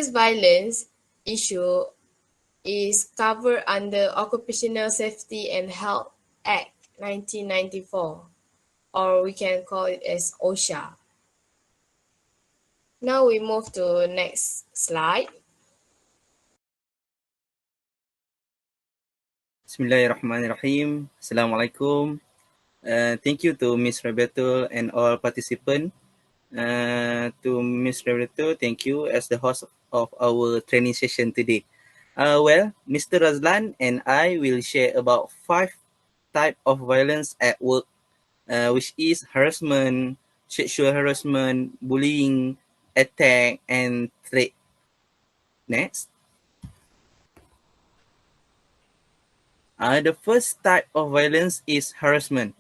workplace violence issue is covered under Occupational Safety and Health Act 1994, or we can call it as OSHA. Now we move to next slide. Bismillahirrahmanirrahim. Assalamualaikum. Thank you to Ms. Roberto and all participants. To Ms. Roberto, thank you as the host of our training session today. Mr. Razlan and I will share about 5 types of violence at work, which is harassment, sexual harassment, bullying, attack, and threat. Next. The first type of violence is harassment.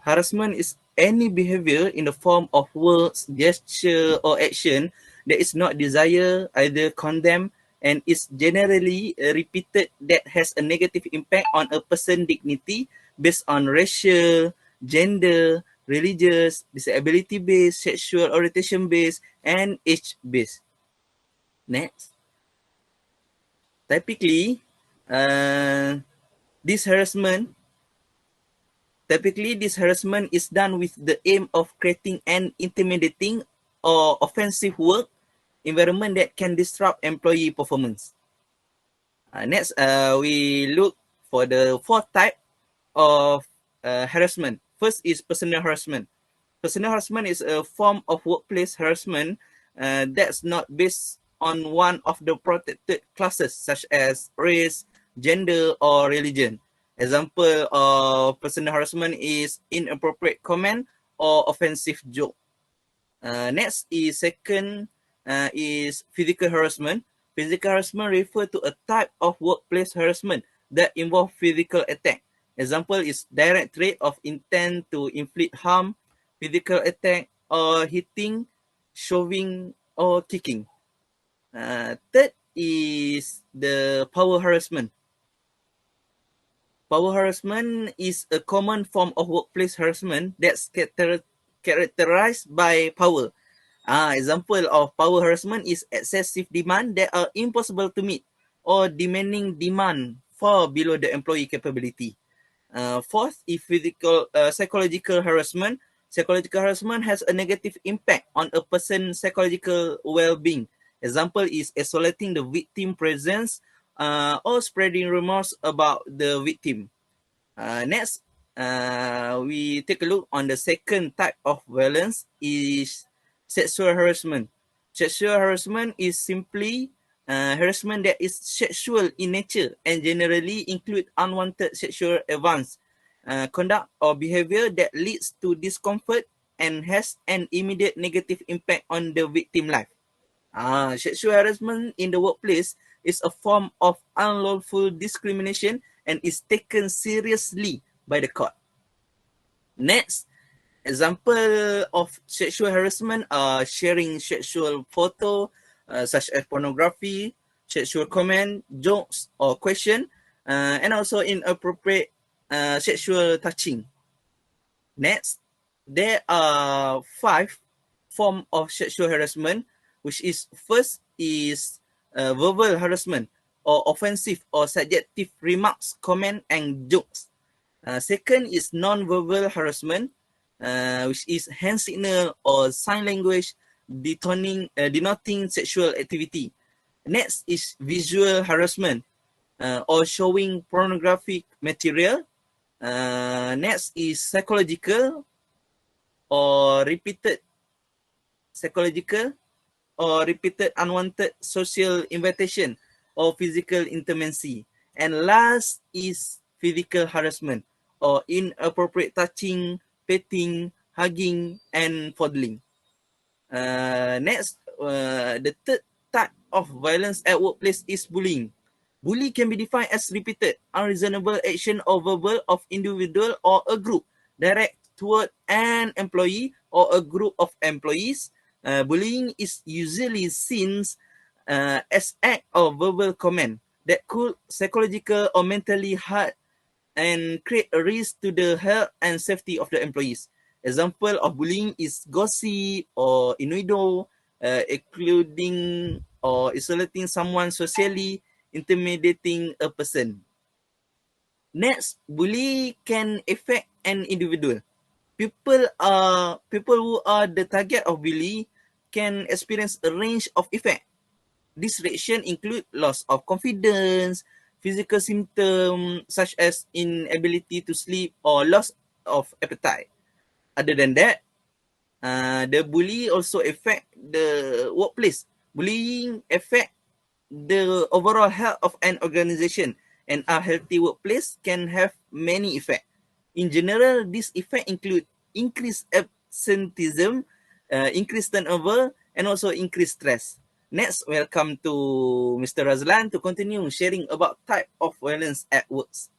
Harassment is any behavior in the form of words, gesture, or action that is not desired, either condemned, and is generally repeated that has a negative impact on a person's dignity based on racial, gender, religious, disability-based, sexual orientation-based, and age-based. Next. Typically, this harassment is done with the aim of creating an intimidating or offensive work environment that can disrupt employee performance. Next, we look for the 4th type of harassment. First is personal harassment. Personal harassment is a form of workplace harassment that's not based on one of the protected classes such as race, gender, or religion. Example of personal harassment is inappropriate comment or offensive joke. Next is second is physical harassment. Physical harassment refers to a type of workplace harassment that involves physical attack. Example is direct threat of intent to inflict harm, physical attack, or hitting, shoving, or kicking. Third is the power harassment. Power harassment is a common form of workplace harassment that's characterized by power. Example of power harassment is excessive demand that are impossible to meet or demanding demand far below the employee capability. Fourth is psychological harassment. Psychological harassment has a negative impact on a person's psychological well-being. Example is isolating the victim presence or spreading rumors about the victim. Next, we take a look on the second type of violence is sexual harassment. Sexual harassment is simply harassment that is sexual in nature and generally include unwanted sexual advance, conduct or behavior that leads to discomfort and has an immediate negative impact on the victim life. Sexual harassment in the workplace is a form of unlawful discrimination and is taken seriously by the court. Next, example of sexual harassment are sharing sexual photo such as pornography, sexual comment, jokes or question, and also inappropriate sexual touching. Next, there are 5 forms of sexual harassment, which is first is verbal harassment or offensive or subjective remarks, comment, and jokes. Second is non-verbal harassment, which is hand signal or sign language denoting sexual activity. Next is visual harassment or showing pornographic material. Next is psychological or repeated unwanted social invitation or physical intimacy. And last is physical harassment or inappropriate touching, petting, hugging, and fondling. Next, the third type of violence at workplace is bullying. Bullying can be defined as repeated, unreasonable action or verbal of individual or a group direct toward an employee or a group of employees. Bullying is usually seen as act or verbal comment that could psychological or mentally hurt and create a risk to the health and safety of the employees. Example of bullying is gossip or innuendo, including or isolating someone socially, intimidating a person. Next, bully can affect an individual. People who are the target of bully can experience a range of effects. This reaction include loss of confidence, physical symptoms such as inability to sleep or loss of appetite. Other than that, the bully also affect the workplace. Bullying affect the overall health of an organization, and a healthy workplace can have many effects. In general, these effects include increased absenteeism, increased turnover, and also increased stress. Next, welcome to Mr. Razlan to continue sharing about type of violence at works.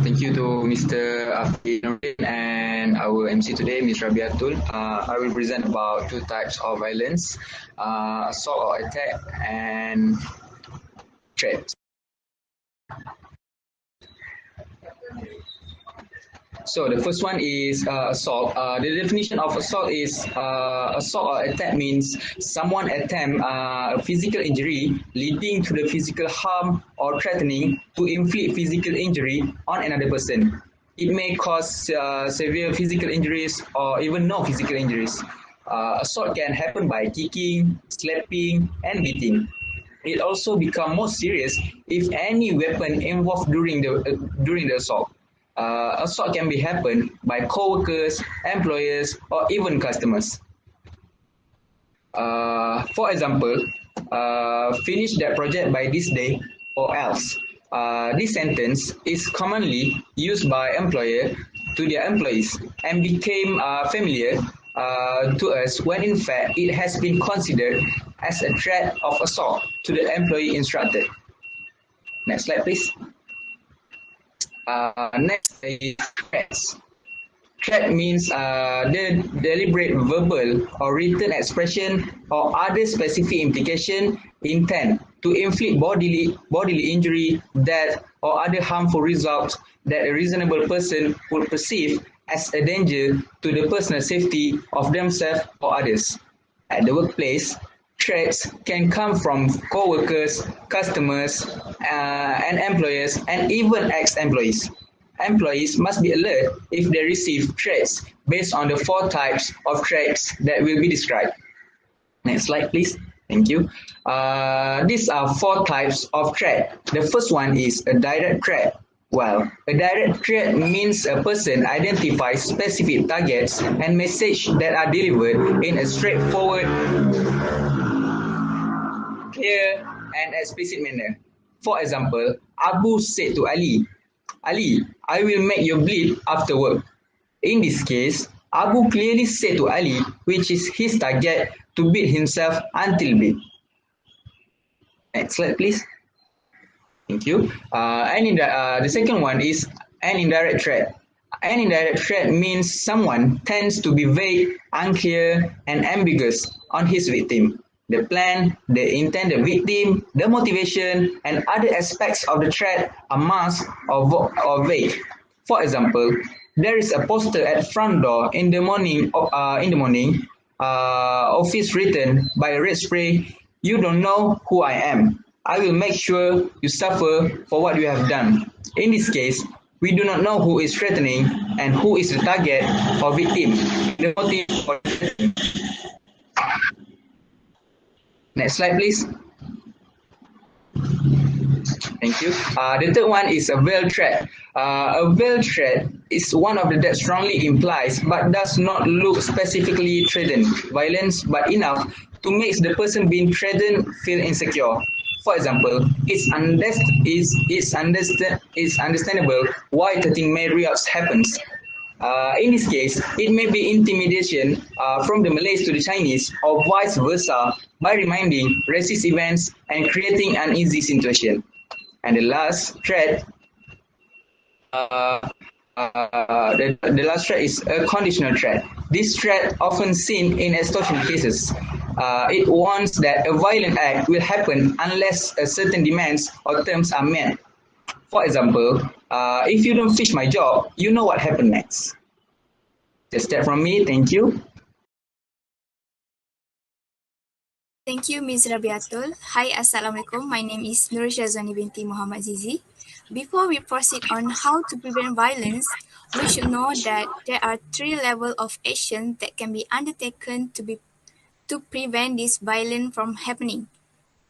Thank you to Mr. Afi Nordin and our MC today, Ms. Rabiatul. I will present about two types of violence, assault or attack and threat. So the first one is assault. The definition of assault is assault or attack means someone attempt a physical injury leading to the physical harm or threatening to inflict physical injury on another person. It may cause severe physical injuries or even no physical injuries. Assault can happen by kicking, slapping, and beating. It also becomes more serious if any weapon involved during the assault. Assault can be happen by co-workers, employers, or even customers. For example, finish that project by this day or else. This sentence is commonly used by employer to their employees and became familiar to us when in fact it has been considered as a threat of assault to the employee instructed. Next slide, please. Next is threats. Threat means the deliberate verbal or written expression or other specific implication, intent to inflict bodily injury, death, or other harmful results that a reasonable person would perceive as a danger to the personal safety of themselves or others. At the workplace, threats can come from co-workers, customers, and employers, and even ex-employees. Employees must be alert if they receive threats based on the 4 types of threats that will be described. Next slide, please. Thank you. These are 4 types of threat. The first one is a direct threat. Well, a direct threat means a person identifies specific targets and messages that are delivered in a straightforward, clear, and explicit manner. For example, Abu said to Ali, Ali, I will make you bleed after work. In this case, Abu clearly said to Ali, which is his target, to beat himself until bleed. Next slide, please. Thank you. The second one is an indirect threat. An indirect threat means someone tends to be vague, unclear, and ambiguous on his victim. The plan, the intended victim, the motivation, and other aspects of the threat are masked or vague. For example, there is a poster at front door in the morning. Office written by a red spray. You don't know who I am. I will make sure you suffer for what you have done. In this case, we do not know who is threatening and who is the target or victim. The motive for threatening. Next slide, please. Thank you. The third one is a veiled threat. A veiled threat is one of the that strongly implies but does not look specifically threaten violence, but enough to make the person being threatened feel insecure. For example, it's understandable why 13 May riots happens. In this case, it may be intimidation from the Malays to the Chinese or vice versa by reminding racist events and creating an uneasy situation. And the last threat, the last threat is a conditional threat. This threat often seen in extortion cases. It warns that a violent act will happen unless a certain demands or terms are met. For example, if you don't finish my job, you know what happened next. Just that from me. Thank you. Thank you, Ms. Rabiatul. Hi, Assalamualaikum. My name is Nur Syazwani binti Muhammad Zizi. Before we proceed on how to prevent violence, we should know that there are three levels of action that can be undertaken to prevent this violence from happening.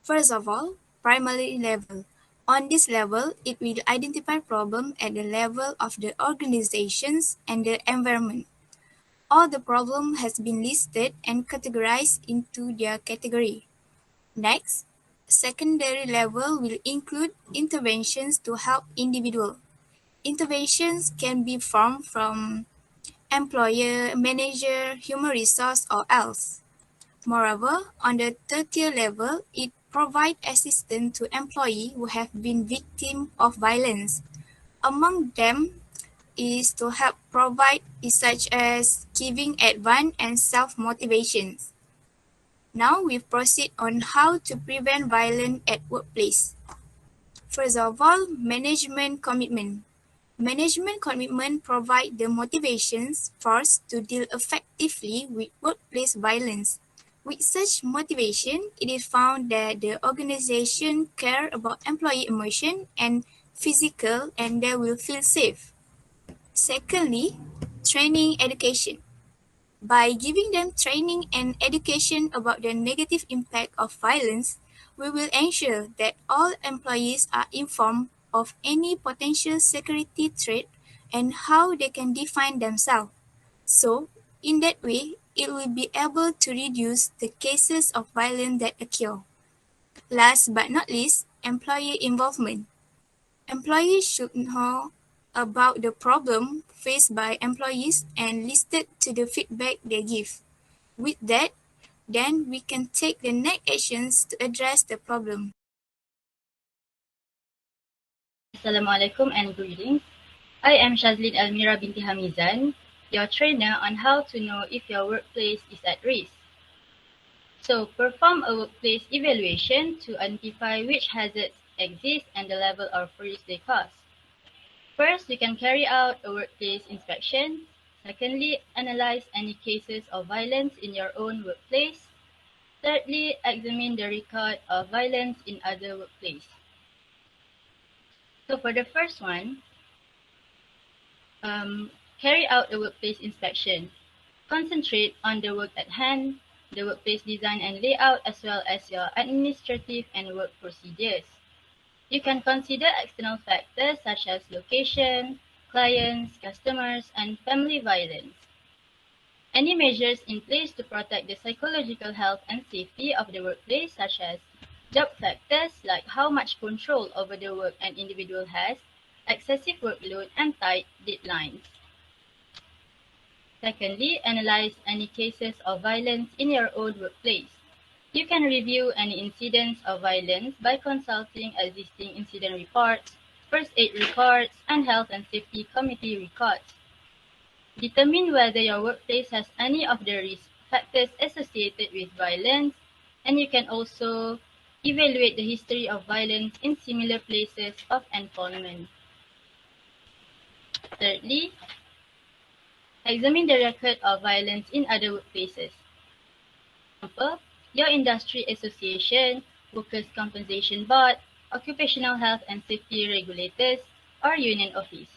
First of all, primary level. On this level, it will identify problem at the level of the organizations and the environment. All the problem has been listed and categorized into their category. Next, secondary level will include interventions to help individual. Interventions can be formed from employer, manager, human resource, or else. Moreover, on the third tier level, it provides assistance to employees who have been victims of violence. Among them is to help provide is such as giving advice and self-motivations. Now we proceed on how to prevent violence at workplace. First of all, management commitment. Management commitment provide the motivations force to deal effectively with workplace violence. With such motivation, it is found that the organization care about employee emotion and physical and they will feel safe. Secondly, training education. By giving them training and education about the negative impact of violence, we will ensure that all employees are informed of any potential security threat and how they can defend themselves. So, in that way, it will be able to reduce the cases of violence that occur. Last but not least, employee involvement. Employees should know about the problem faced by employees and listen to the feedback they give. With that, then we can take the next actions to address the problem. Assalamualaikum and greetings. I am Shazlin Almira binti Hamizan, your trainer on how to know if your workplace is at risk. So, perform a workplace evaluation to identify which hazards exist and the level of risk they cause. First, you can carry out a workplace inspection. Secondly, analyze any cases of violence in your own workplace. Thirdly, examine the record of violence in other workplaces. So for the first one, carry out a workplace inspection. Concentrate on the work at hand, the workplace design and layout, as well as your administrative and work procedures. You can consider external factors such as location, clients, customers, and family violence. Any measures in place to protect the psychological health and safety of the workplace, such as job factors like how much control over the work an individual has, excessive workload, and tight deadlines. Secondly, analyze any cases of violence in your own workplace. You can review any incidents of violence by consulting existing incident reports, first aid records, and health and safety committee records. Determine whether your workplace has any of the risk factors associated with violence, and you can also evaluate the history of violence in similar places of employment. Thirdly, examine the record of violence in other workplaces. For example, your industry association, workers' compensation board, occupational health and safety regulators, or union office.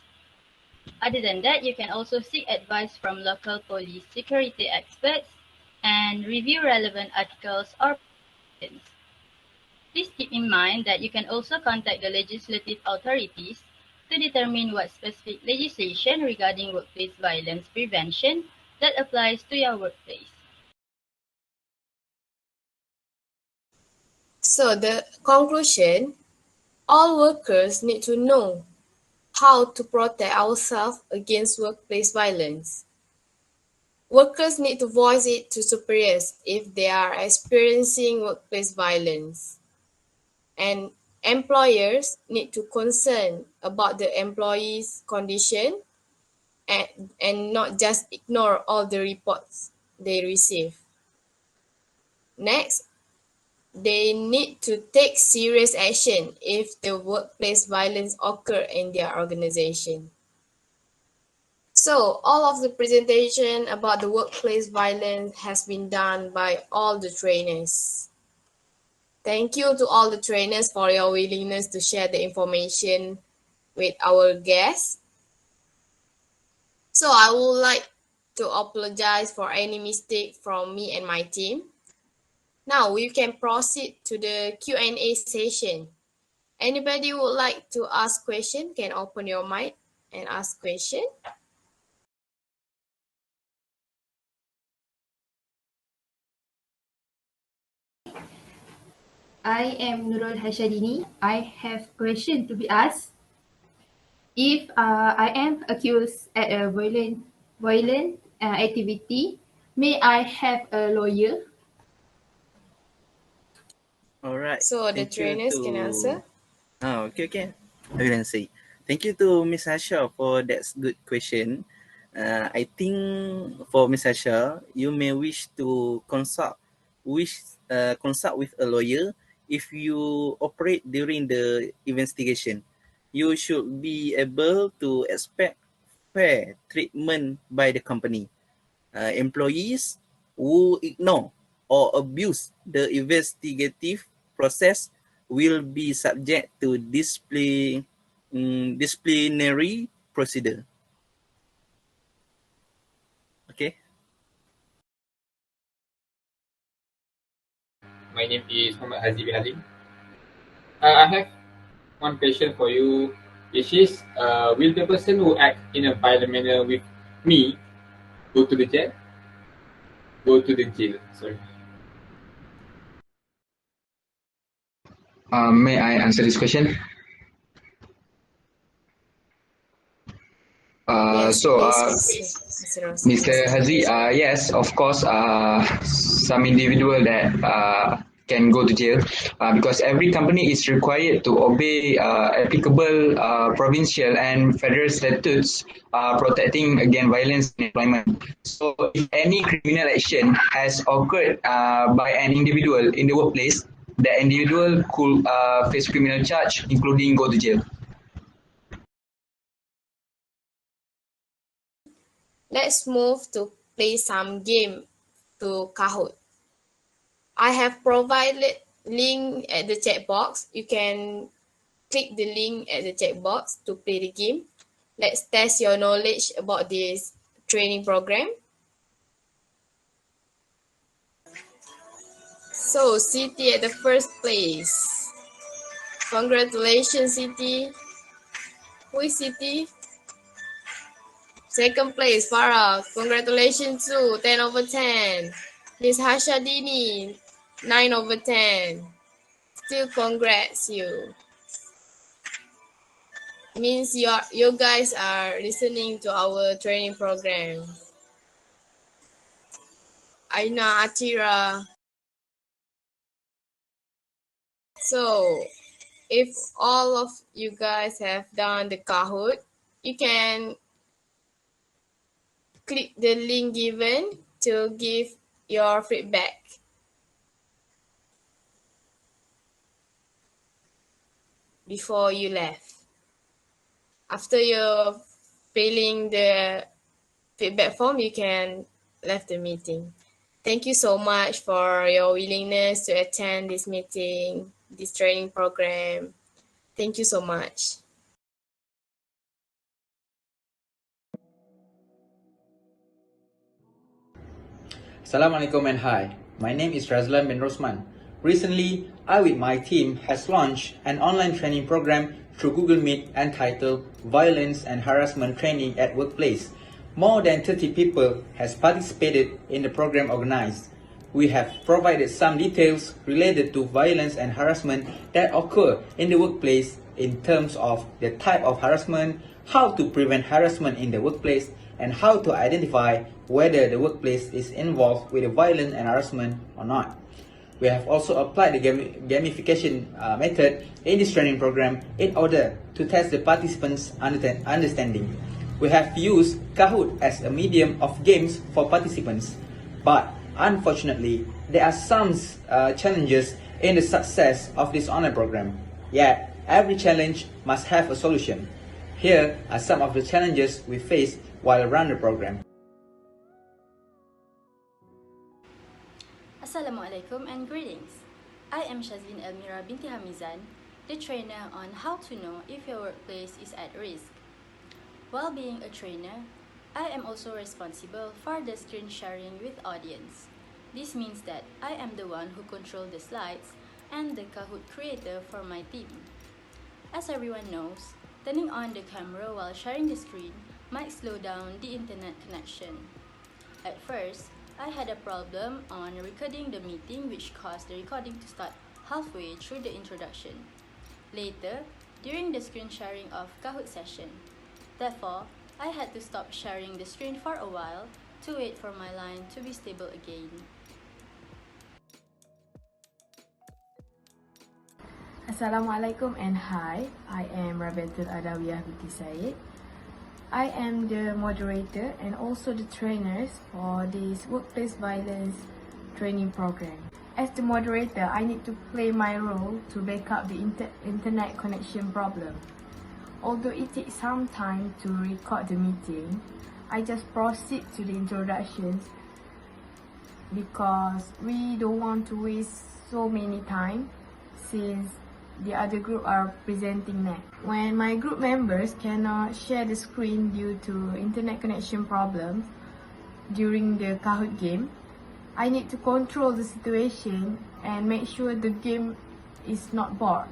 Other than that, you can also seek advice from local police security experts and review relevant articles or publications. Please keep in mind that you can also contact the legislative authorities to determine what specific legislation regarding workplace violence prevention that applies to your workplace. So the conclusion, all workers need to know how to protect ourselves against workplace violence. Workers need to voice it to superiors if they are experiencing workplace violence. And employers need to concern about the employee's condition and not just ignore all the reports they receive. Next, they need to take serious action if the workplace violence occur in their organization. So all of the presentation about the workplace violence has been done by all the trainers. Thank you to all the trainers for your willingness to share the information with our guests. So I would like to apologize for any mistake from me and my team. Now we can proceed to the Q&A session. Anybody would like to ask question can open your mic and ask question. I am Nurul Hashadini. I have question to be asked. If I am accused at a violent activity, may I have a lawyer? All right. So the Thank you trainers can to. answer. Okay. I can say. Thank you to Miss Asha for that good question. I think for Miss Asha, you may wish to consult with a lawyer if you operate during the investigation. You should be able to expect fair treatment by the company. Employees who ignore or abuse the investigative process will be subject to disciplinary procedure. Okay. My name is Muhammad Haziq bin Halim. I have one question for you, which is, will the person who act in a violent manner with me go to the jail? Go to the jail. Sorry. May I answer this question? Yes, So, please, Mr. Mr. Rosman. Hazi, yes, of course, some individual that can go to jail because every company is required to obey applicable provincial and federal statutes protecting against violence in employment. So, if any criminal action has occurred by an individual in the workplace, the individual could face criminal charge, including go to jail. Let's move to play some game to Kahoot. I have provided link at the chat box. You can click the link at the chat box to play the game. Let's test your knowledge about this training program. So, City at the first place. Congratulations, City. Who is City? Second place, Farah. Congratulations too, 10 over 10. Miss Hashadini, 9 over 10. Still congrats you. Means you guys are listening to our training program. Aina, Atira. So, if all of you guys have done the Kahoot, you can click the link given to give your feedback. Before you left. After you're filling the feedback form, you can leave the meeting. Thank you so much for your willingness to attend this meeting, this training program. Thank you so much. Assalamualaikum and hi. My name is Razlan bin Rosman. Recently, I with my team has launched an online training program through Google Meet entitled Violence and Harassment Training at Workplace. More than 30 people has participated in the program organized. We have provided some details related to violence and harassment that occur in the workplace in terms of the type of harassment, how to prevent harassment in the workplace, and how to identify whether the workplace is involved with the violence and harassment or not. We have also applied the gamification method in this training program in order to test the participants' understanding. We have used Kahoot as a medium of games for participants, but unfortunately, there are some challenges in the success of this online program. Yet, every challenge must have a solution. Here are some of the challenges we faced while running the program. Assalamualaikum and greetings. I am Shazlin Elmira binti Hamizan, the trainer on how to know if your workplace is at risk. While being a trainer, I am also responsible for the screen sharing with audience. This means that I am the one who controls the slides and the Kahoot creator for my team. As everyone knows, turning on the camera while sharing the screen might slow down the internet connection. At first, I had a problem on recording the meeting which caused the recording to start halfway through the introduction. Later, during the screen sharing of Kahoot session. Therefore, I had to stop sharing the screen for a while to wait for my line to be stable again. Assalamualaikum and hi, I am Rabiatul Adawiyah binti Said. I am the moderator and also the trainers for this workplace violence training program. As the moderator, I need to play my role to back up the internet connection problem. Although it takes some time to record the meeting, I just proceed to the introductions because we don't want to waste so many time since the other group are presenting next. When my group members cannot share the screen due to internet connection problems during the Kahoot game, I need to control the situation and make sure the game is not bored.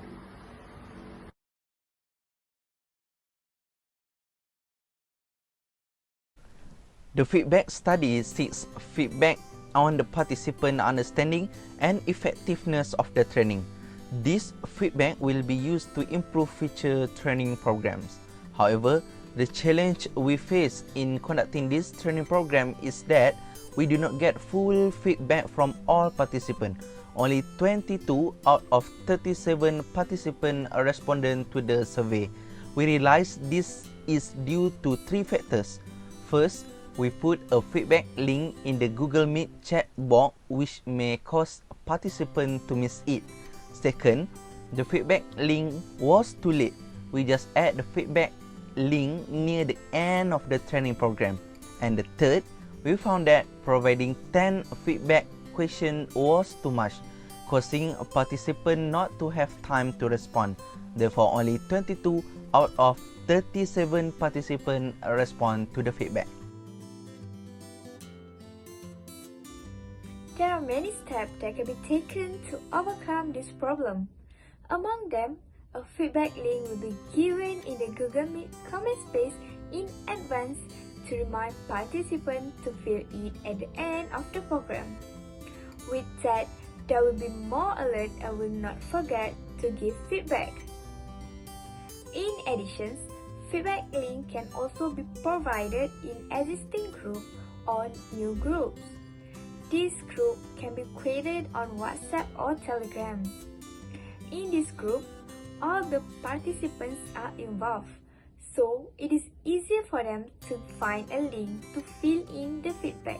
The feedback study seeks feedback on the participant understanding and effectiveness of the training. This feedback will be used to improve future training programs. However, the challenge we face in conducting this training program is that we do not get full feedback from all participants. Only 22 out of 37 participants responded to the survey. We realize this is due to three factors. First, we put a feedback link in the Google Meet chat box which may cause participants to miss it. Second, the feedback link was too late. We just add the feedback link near the end of the training program. And the third, we found that providing 10 feedback questions was too much, causing a participant not to have time to respond. Therefore, only 22 out of 37 participants respond to the feedback. There are many steps that can be taken to overcome this problem. Among them, a feedback link will be given in the Google Meet comment space in advance to remind participants to fill it at the end of the program. With that, they will be more alert and will not forget to give feedback. In addition, feedback link can also be provided in existing groups or new groups. This group can be created on WhatsApp or Telegram. In this group, all the participants are involved, so it is easier for them to find a link to fill in the feedback.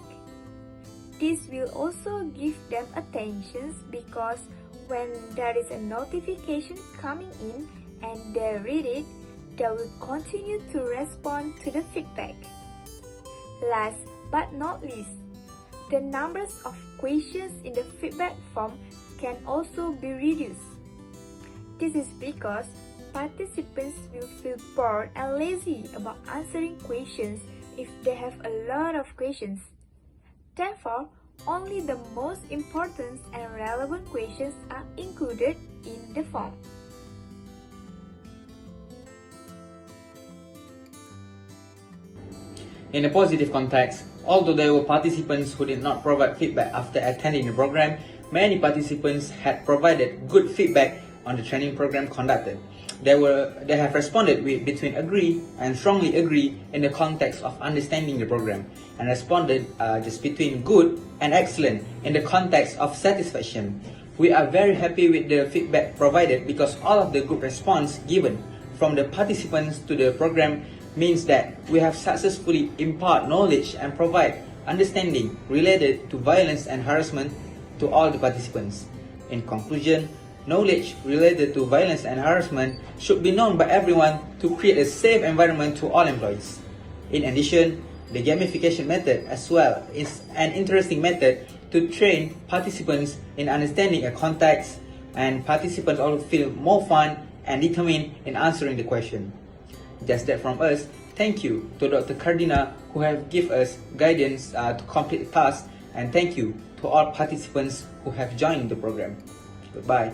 This will also give them attention because when there is a notification coming in and they read it, they will continue to respond to the feedback. Last but not least, the numbers of questions in the feedback form can also be reduced. This is because participants will feel bored and lazy about answering questions if they have a lot of questions. Therefore, only the most important and relevant questions are included in the form. In a positive context, although there were participants who did not provide feedback after attending the program, many participants had provided good feedback on the training program conducted. They have responded with between agree and strongly agree in the context of understanding the program, and responded just between good and excellent in the context of satisfaction. We are very happy with the feedback provided because all of the good response given from the participants to the program means that we have successfully impart knowledge and provide understanding related to violence and harassment to all the participants. In conclusion, Knowledge related to violence and harassment should be known by everyone to create a safe environment to all employees. In addition, the gamification method as well is an interesting method to train participants in understanding a context, and participants also feel more fun and determined in answering the question. Just that from us. Thank you to Dr. Cardina who have given us guidance to complete the task, and thank you to all participants who have joined the program. Goodbye.